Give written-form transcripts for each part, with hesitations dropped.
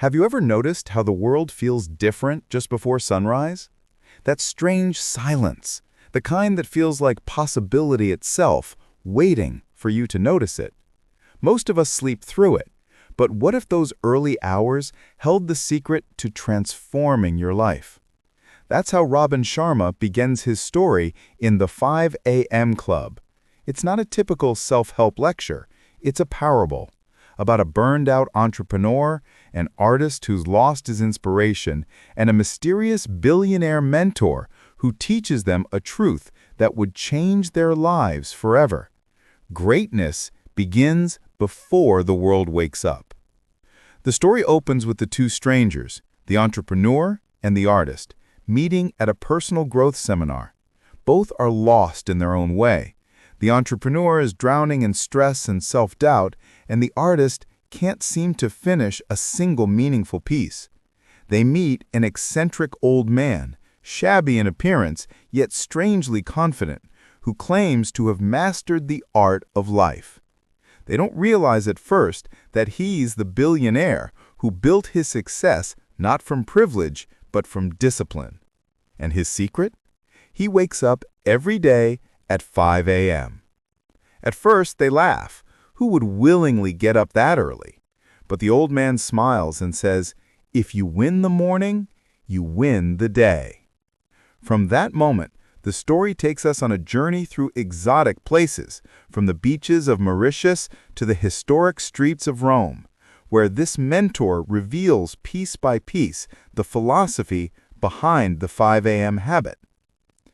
Have you ever noticed how the world feels different just before sunrise? That strange silence, the kind that feels like possibility itself, waiting for you to notice it. Most of us sleep through it, but what if those early hours held the secret to transforming your life? That's how Robin Sharma begins his story in the 5 a.m. Club. It's not a typical self-help lecture, it's a parable about a burned-out entrepreneur, an artist who's lost his inspiration, and a mysterious billionaire mentor who teaches them a truth that would change their lives forever. Greatness begins before the world wakes up. The story opens with the two strangers, the entrepreneur and the artist, meeting at a personal growth seminar. Both are lost in their own way. The entrepreneur is drowning in stress and self-doubt, and the artist can't seem to finish a single meaningful piece. They meet an eccentric old man, shabby in appearance, yet strangely confident, who claims to have mastered the art of life. They don't realize at first that he's the billionaire who built his success not from privilege, but from discipline. And his secret? He wakes up every day at 5 a.m. At first, they laugh. Who would willingly get up that early? But the old man smiles and says, "If you win the morning, you win the day." From that moment, the story takes us on a journey through exotic places, from the beaches of Mauritius to the historic streets of Rome, where this mentor reveals piece by piece the philosophy behind the 5 a.m. habit.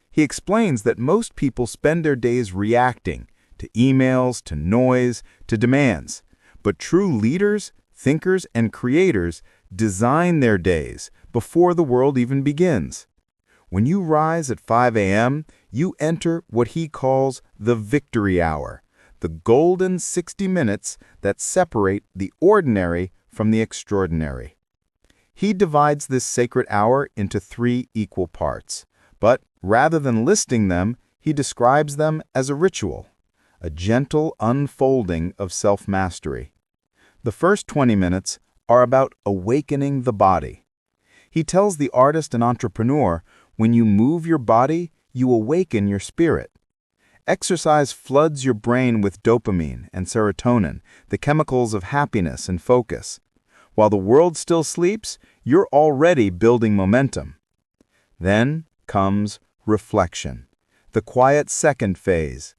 He explains that most people spend their days reacting to emails, to noise, to demands. But true leaders, thinkers, and creators design their days before the world even begins. When you rise at 5 a.m., you enter what he calls the victory hour, the golden 60 minutes that separate the ordinary from the extraordinary. He divides this sacred hour into 3 equal parts, but rather than listing them, he describes them as a ritual, a gentle unfolding of self-mastery. The first 20 minutes are about awakening the body. He tells the artist and entrepreneur, when you move your body, you awaken your spirit. Exercise floods your brain with dopamine and serotonin, the chemicals of happiness and focus. While the world still sleeps, you're already building momentum. Then comes reflection, the quiet second phase.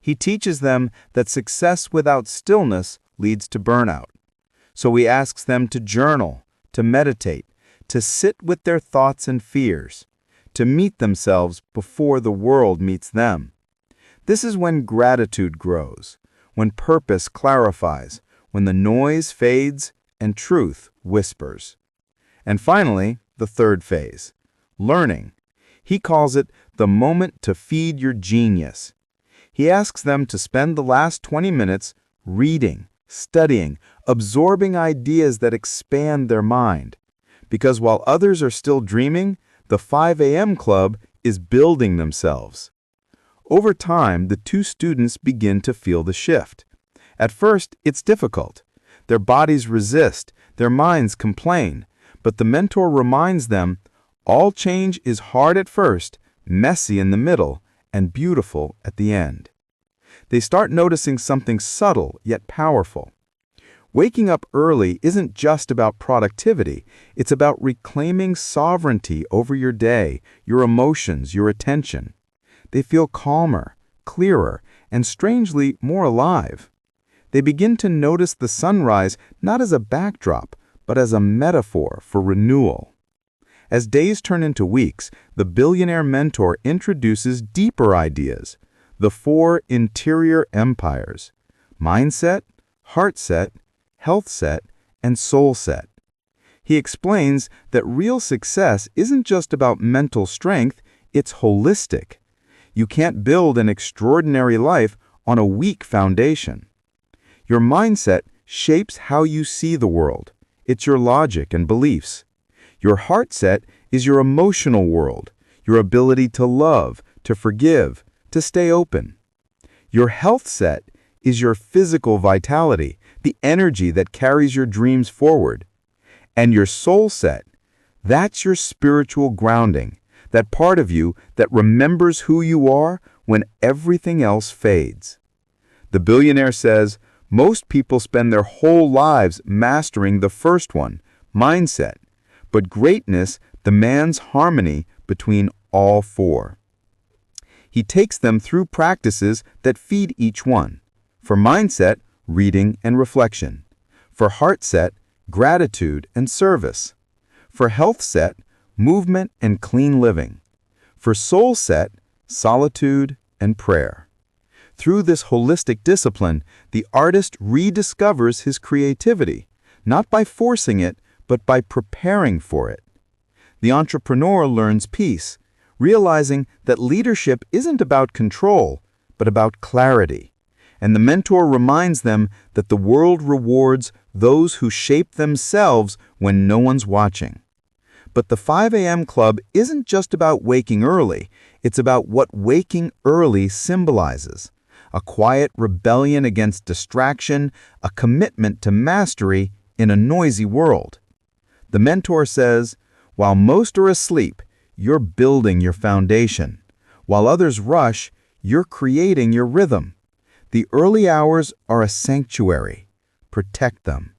He teaches them that success without stillness leads to burnout. So he asks them to journal, to meditate, to sit with their thoughts and fears, to meet themselves before the world meets them. This is when gratitude grows, when purpose clarifies, when the noise fades and truth whispers. And finally, the third phase, learning. He calls it the moment to feed your genius. He asks them to spend the last 20 minutes reading, studying, absorbing ideas that expand their mind. Because while others are still dreaming, the 5 a.m. Club is building themselves. Over time, the two students begin to feel the shift. At first, it's difficult. Their bodies resist, their minds complain, but the mentor reminds them, all change is hard at first, messy in the middle, and beautiful at the end. They start noticing something subtle yet powerful. Waking up early isn't just about productivity, it's about reclaiming sovereignty over your day, your emotions, your attention. They feel calmer, clearer, and strangely more alive. They begin to notice the sunrise not as a backdrop, but as a metaphor for renewal. As days turn into weeks, the billionaire mentor introduces deeper ideas, the 4 interior empires: mindset, Heartset, Healthset, and Soulset. He explains that real success isn't just about mental strength, it's holistic. You can't build an extraordinary life on a weak foundation. Your mindset shapes how you see the world. It's your logic and beliefs. Your Heartset is your emotional world, your ability to love, to forgive, to stay open. Your Healthset is your physical vitality, the energy that carries your dreams forward. And your Soulset, that's your spiritual grounding, that part of you that remembers who you are when everything else fades. The billionaire says, most people spend their whole lives mastering the first one, mindset, but greatness demands harmony between all four. He takes them through practices that feed each one. For mindset, reading and reflection. For Heartset, gratitude and service. For Healthset, movement and clean living. For Soulset, solitude and prayer. Through this holistic discipline, the artist rediscovers his creativity, not by forcing it, but by preparing for it. The entrepreneur learns peace, realizing that leadership isn't about control, but about clarity. And the mentor reminds them that the world rewards those who shape themselves when no one's watching. But the 5 a.m. Club isn't just about waking early, it's about what waking early symbolizes. A quiet rebellion against distraction, a commitment to mastery in a noisy world. The mentor says, while most are asleep, you're building your foundation. While others rush, you're creating your rhythm. The early hours are a sanctuary. Protect them.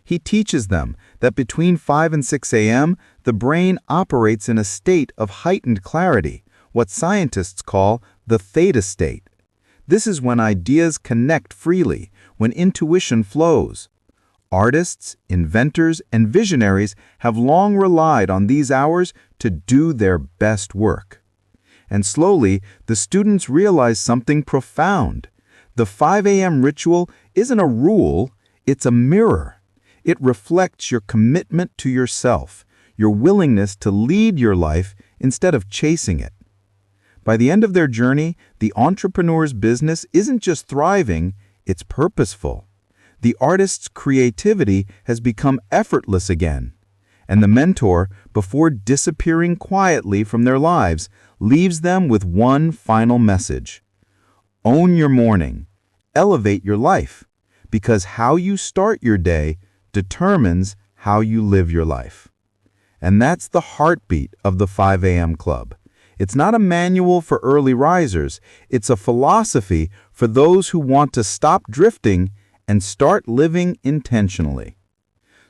He teaches them that between 5 and 6 a.m., the brain operates in a state of heightened clarity, what scientists call the theta state. This is when ideas connect freely, when intuition flows. Artists, inventors, and visionaries have long relied on these hours to do their best work. And slowly, the students realize something profound. The 5 a.m. ritual isn't a rule, it's a mirror. It reflects your commitment to yourself, your willingness to lead your life instead of chasing it. By the end of their journey, the entrepreneur's business isn't just thriving, it's purposeful. The artist's creativity has become effortless again. And the mentor, before disappearing quietly from their lives, leaves them with one final message. Own your morning. Elevate your life. Because how you start your day determines how you live your life. And that's the heartbeat of the 5 a.m. Club. It's not a manual for early risers. It's a philosophy for those who want to stop drifting and start living intentionally.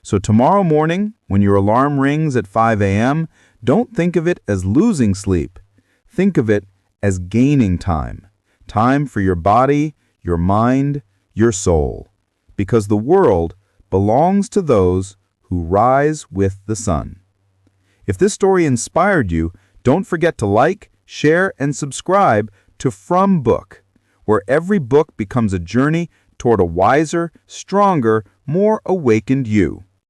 So tomorrow morning, when your alarm rings at 5 a.m., don't think of it as losing sleep. Think of it as gaining time. Time for your body, your mind, your soul. Because the world belongs to those who rise with the sun. If this story inspired you, don't forget to like, share, and subscribe to FROMBOOK, where every book becomes a journey toward a wiser, stronger, more awakened you.